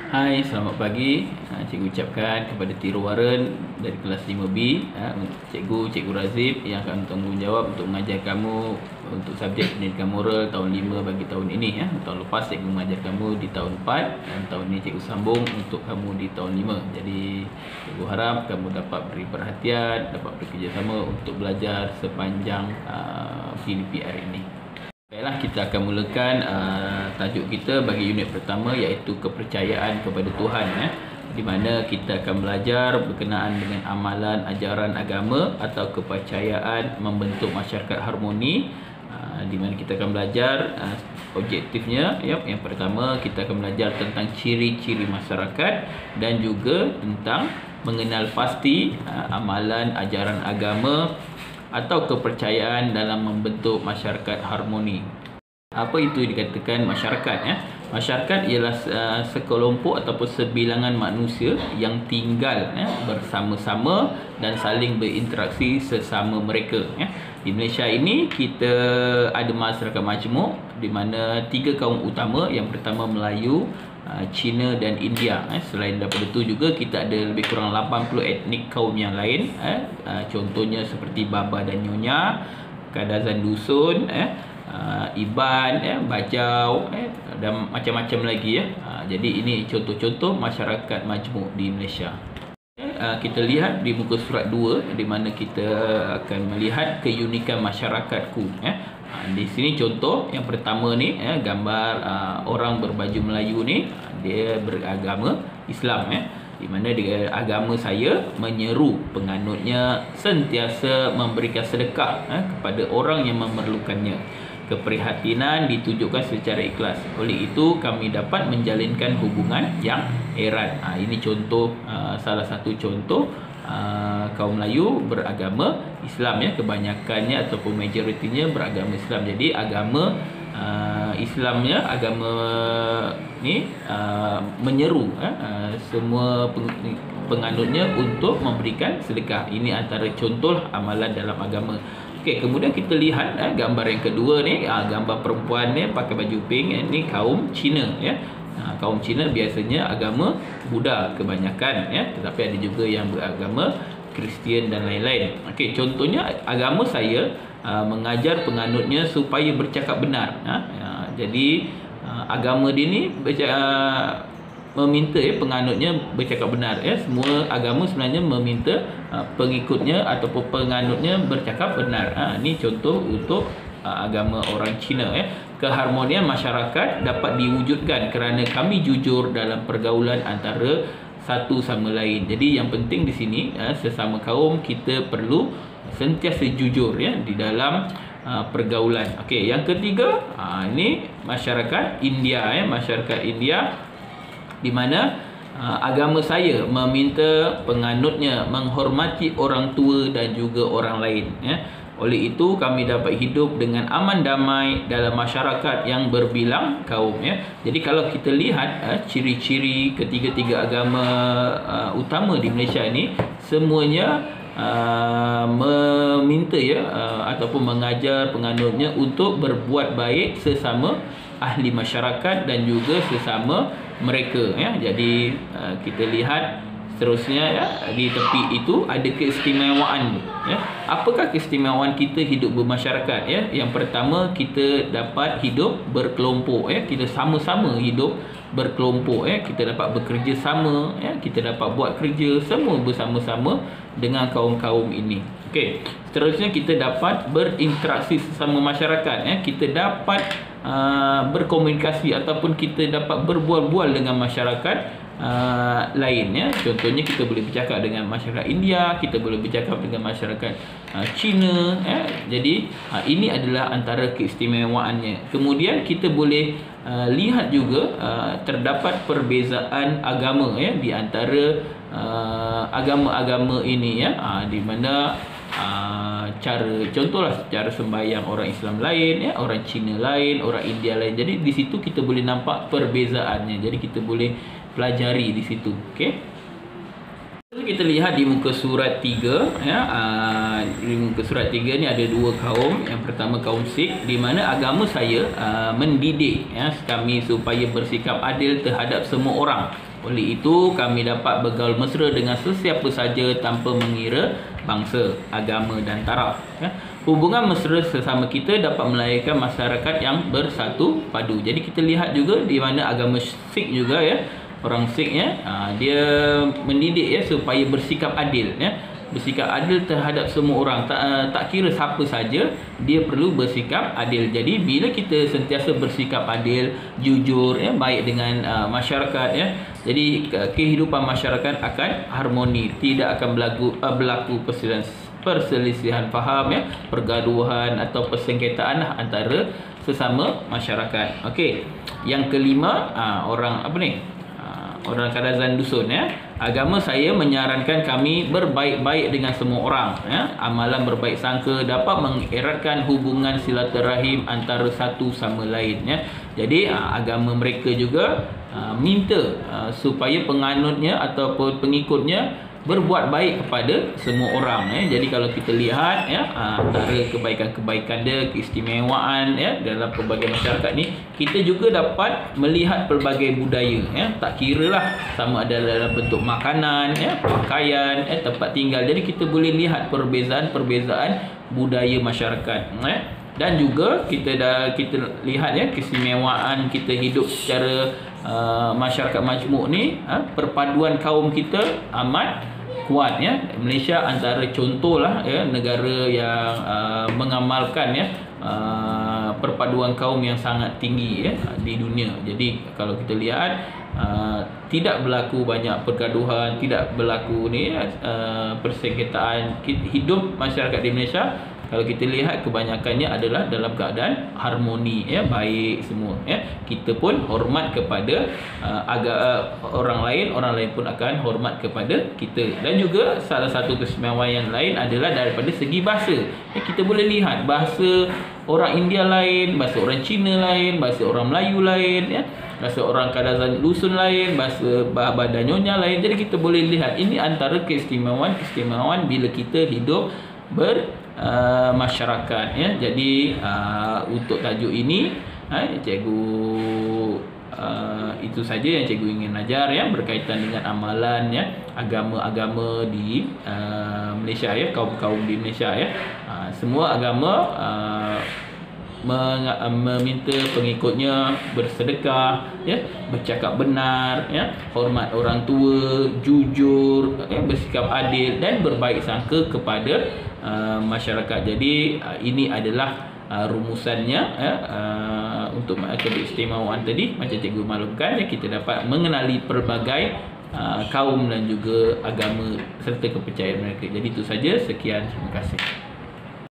Hai, selamat pagi. Cikgu ucapkan kepada Tiru Warren dari kelas 5B, Cikgu Razif yang akan bertanggungjawab untuk mengajar kamu untuk subjek pendidikan moral tahun 5 bagi tahun ini. Tahun lepas cikgu mengajar kamu di tahun 4 dan tahun ini cikgu sambung untuk kamu di tahun 5. Jadi cikgu harap kamu dapat beri perhatian, dapat bekerjasama untuk belajar sepanjang PDPR ini. Baiklah, kita akan mulakan tajuk kita bagi unit pertama, iaitu kepercayaan kepada Tuhan, di mana kita akan belajar berkenaan dengan amalan ajaran agama atau kepercayaan membentuk masyarakat harmoni, di mana kita akan belajar objektifnya. Yang pertama, kita akan belajar tentang ciri-ciri masyarakat dan juga tentang mengenal pasti amalan ajaran agama atau kepercayaan dalam membentuk masyarakat harmoni. Apa itu dikatakan masyarakat? Masyarakat ialah sekelompok ataupun sebilangan manusia yang tinggal bersama-sama dan saling berinteraksi sesama mereka. Di Malaysia ini kita ada masyarakat majmuk, di mana 3 kaum utama. Yang pertama Melayu, Cina dan India. Selain daripada itu juga kita ada lebih kurang 80 etnik kaum yang lain. Contohnya seperti Baba dan Nyonya, Kadazan Dusun, Iban, Bajau, dan macam-macam lagi. Jadi ini contoh-contoh masyarakat majmuk di Malaysia. Kita lihat di muka surat 2, di mana kita akan melihat keunikan masyarakatku. Di sini contoh yang pertama ni, gambar orang berbaju Melayu ni, dia beragama Islam, di mana agama saya menyeru penganutnya sentiasa memberikan sedekah kepada orang yang memerlukannya. Keprihatinan ditujukan secara ikhlas. Oleh itu kami dapat menjalinkan hubungan yang erat. Ini contoh, salah satu contoh kaum Melayu beragama Islam, kebanyakannya ataupun majoritinya beragama Islam. Jadi agama Islamnya, agama ni menyeru semua penganutnya untuk memberikan sedekah. Ini antara contoh amalan dalam agama. Okey, kemudian kita lihat gambar yang kedua ni, gambar perempuan ni pakai baju pink. Ini kaum Cina, kaum Cina biasanya agama Buddha kebanyakan, tetapi ada juga yang beragama Kristian dan lain-lain. Okey, contohnya agama saya mengajar penganutnya supaya bercakap benar. Jadi agama dia ni meminta penganutnya bercakap benar. Semua agama sebenarnya meminta pengikutnya ataupun penganutnya bercakap benar. Ini contoh untuk agama orang Cina. Keharmonian masyarakat dapat diwujudkan kerana kami jujur dalam pergaulan antara satu sama lain. Jadi yang penting di sini, sesama kaum kita perlu sentiasa jujur di dalam pergaulan. Okey, yang ketiga, ini masyarakat India. Masyarakat India di mana agama saya meminta penganutnya menghormati orang tua dan juga orang lain. Oleh itu kami dapat hidup dengan aman damai dalam masyarakat yang berbilang kaum. Jadi kalau kita lihat ciri-ciri ketiga-tiga agama utama di Malaysia ini, semuanya meminta ataupun mengajar penganutnya untuk berbuat baik sesama ahli masyarakat dan juga sesama mereka. Jadi kita lihat seterusnya, di tepi itu ada keistimewaan. Apakah keistimewaan kita hidup bermasyarakat? Yang pertama, kita dapat hidup berkelompok. Kita sama-sama hidup berkelompok. Kita dapat bekerja sama. Kita dapat buat kerja semua bersama-sama dengan kaum-kaum ini. Okey, seterusnya kita dapat berinteraksi sesama masyarakat. Kita dapat berkomunikasi ataupun kita dapat berbual-bual dengan masyarakat lain. Contohnya kita boleh bercakap dengan masyarakat India, kita boleh bercakap dengan masyarakat Cina. Jadi ini adalah antara keistimewaannya. Kemudian kita boleh lihat juga terdapat perbezaan agama di antara agama-agama ini, di mana contohlah cara sembahyang orang Islam lain, orang Cina lain, orang India lain. Jadi di situ kita boleh nampak perbezaannya. Jadi kita boleh pelajari di situ. Okey. Kita lihat di muka surat 3, di muka surat 3 ni ada 2 kaum. Yang pertama kaum Sikh, di mana agama saya mendidik kami supaya bersikap adil terhadap semua orang. Oleh itu, kami dapat bergaul mesra dengan sesiapa saja tanpa mengira bangsa, agama dan taraf. Ya. Hubungan mesra sesama kita dapat melahirkan masyarakat yang bersatu padu. Jadi kita lihat juga di mana agama Sikh juga, ya, orang Sikh, ya, dia mendidik, ya, supaya bersikap adil, ya. Bersikap adil terhadap semua orang, tak kira siapa saja, dia perlu bersikap adil. Jadi bila kita sentiasa bersikap adil, jujur, ya, baik dengan masyarakat, ya, jadi kehidupan masyarakat akan harmoni, tidak akan berlaku perselisihan faham, ya, pergaduhan atau persengketaan antara sesama masyarakat. Okey, yang kelima, orang orang Kadazan dusun, ya. Agama saya menyarankan kami berbaik-baik dengan semua orang, ya. Amalan berbaik sangka dapat mengeratkan hubungan silaturahim antara satu sama lain, ya. Jadi agama mereka juga minta supaya penganutnya ataupun pengikutnya berbuat baik kepada semua orang, ya. Jadi kalau kita lihat, ya, antara kebaikan-kebaikan dia, keistimewaan, ya, dalam pelbagai masyarakat ni, kita juga dapat melihat pelbagai budaya, ya. Tak kira lah sama ada dalam bentuk makanan, ya, pakaian, tempat tinggal. Jadi kita boleh lihat perbezaan budaya masyarakat, ya. Dan juga kita lihat, ya, keistimewaan kita hidup secara masyarakat majmuk ni, perpaduan kaum kita amat kuat, ya. Malaysia antara contohlah, ya, negara yang mengamalkan, ya, perpaduan kaum yang sangat tinggi, ya, di dunia. Jadi kalau kita lihat, tidak berlaku banyak pergaduhan, tidak berlaku ni, persengketaan. Hidup masyarakat di Malaysia, kalau kita lihat, kebanyakannya adalah dalam keadaan harmoni, ya, baik semua, ya. Kita pun hormat kepada orang lain pun akan hormat kepada kita. Dan juga salah satu keistimewaan yang lain adalah daripada segi bahasa, ya. Kita boleh lihat bahasa orang India lain, bahasa orang Cina lain, bahasa orang Melayu lain, ya, bahasa orang Kadazan dusun lain, bahasa Badan Nyonya lain. Jadi kita boleh lihat ini antara keistimewaan bila kita hidup masyarakat, ya. Jadi untuk tajuk ini, cikgu itu saja yang cikgu ingin ajar, ya, berkaitan dengan amalan, ya, agama-agama di Malaysia, ya, kaum-kaum di Malaysia, ya. Semua agama meminta pengikutnya bersedekah, ya, bercakap benar, ya, hormat orang tua, jujur, ya, bersikap adil dan berbaik sangka kepada masyarakat. Jadi ini adalah rumusannya, ya, untuk keistimewaan tadi. Macam cikgu maklumkan, ya, kita dapat mengenali pelbagai kaum dan juga agama serta kepercayaan mereka. Jadi itu saja, sekian, terima kasih.